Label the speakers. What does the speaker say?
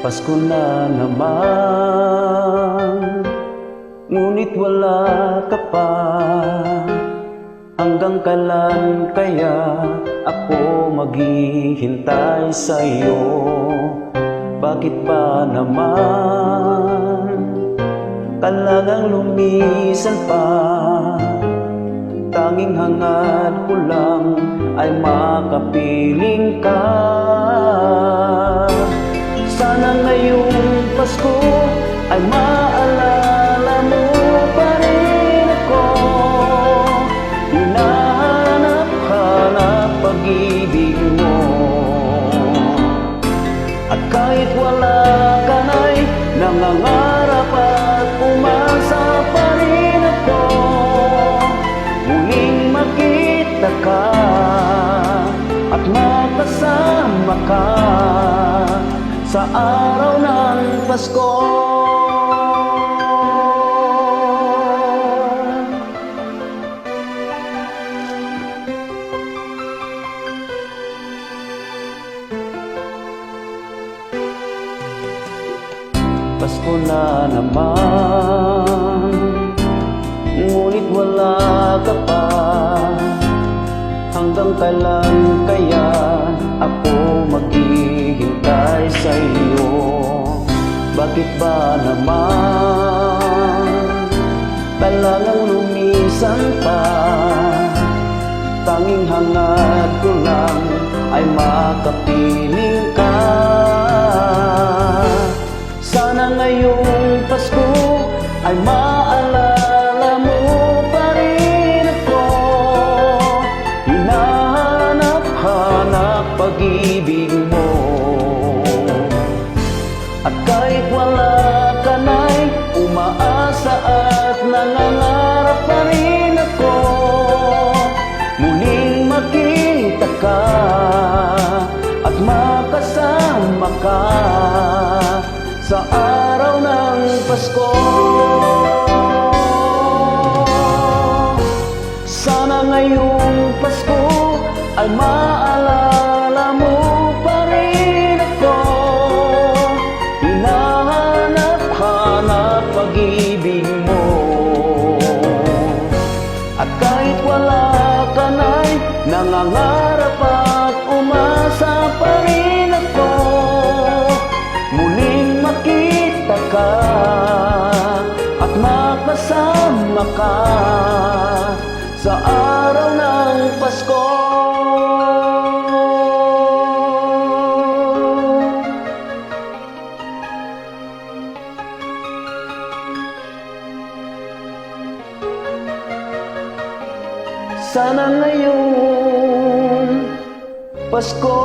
Speaker 1: Pasko na naman, ngunit wala ka pa. Hanggang kailan kaya ako maghihintay sa'yo? Bakit ba naman talagang lumisan pa? Tanging hangad ko lang ay makapiling ka. Sana ngayong Pasko ay maalala mo pa rin ako. Hinahanap-hanap pag-ibig mo. At kahit wala ka na'y nangangarap at umasa pa rin ako. Muling makita ka at makasama ka sa araw ng Pasko. Pasko na naman, ngunit wala ka pa. Hanggang kailan kaya ako maghihintay sa iyo? Bakit ba naman talagang lumisan pa? Tanging hangad ko lang ay makapiling ka. Sana ngayong Pasko ay maalala mo pa rin ako. Hinahanap-hanap pag-ibig mo. At kahit wala ka na'y umaasa at nangangarap pa rin ako. Muling makita ka at makasama ka sa araw ng Pasko. Sana ngayong Pasko ay maalala mo pa rin ako. Hinahanap-hanap pag-ibig mo. At kahit wala ka na'y nangangarap at umasa pa rin ako. Muling makita ka at makasama ka sa araw ng Pasko. Sana ngayong Pasko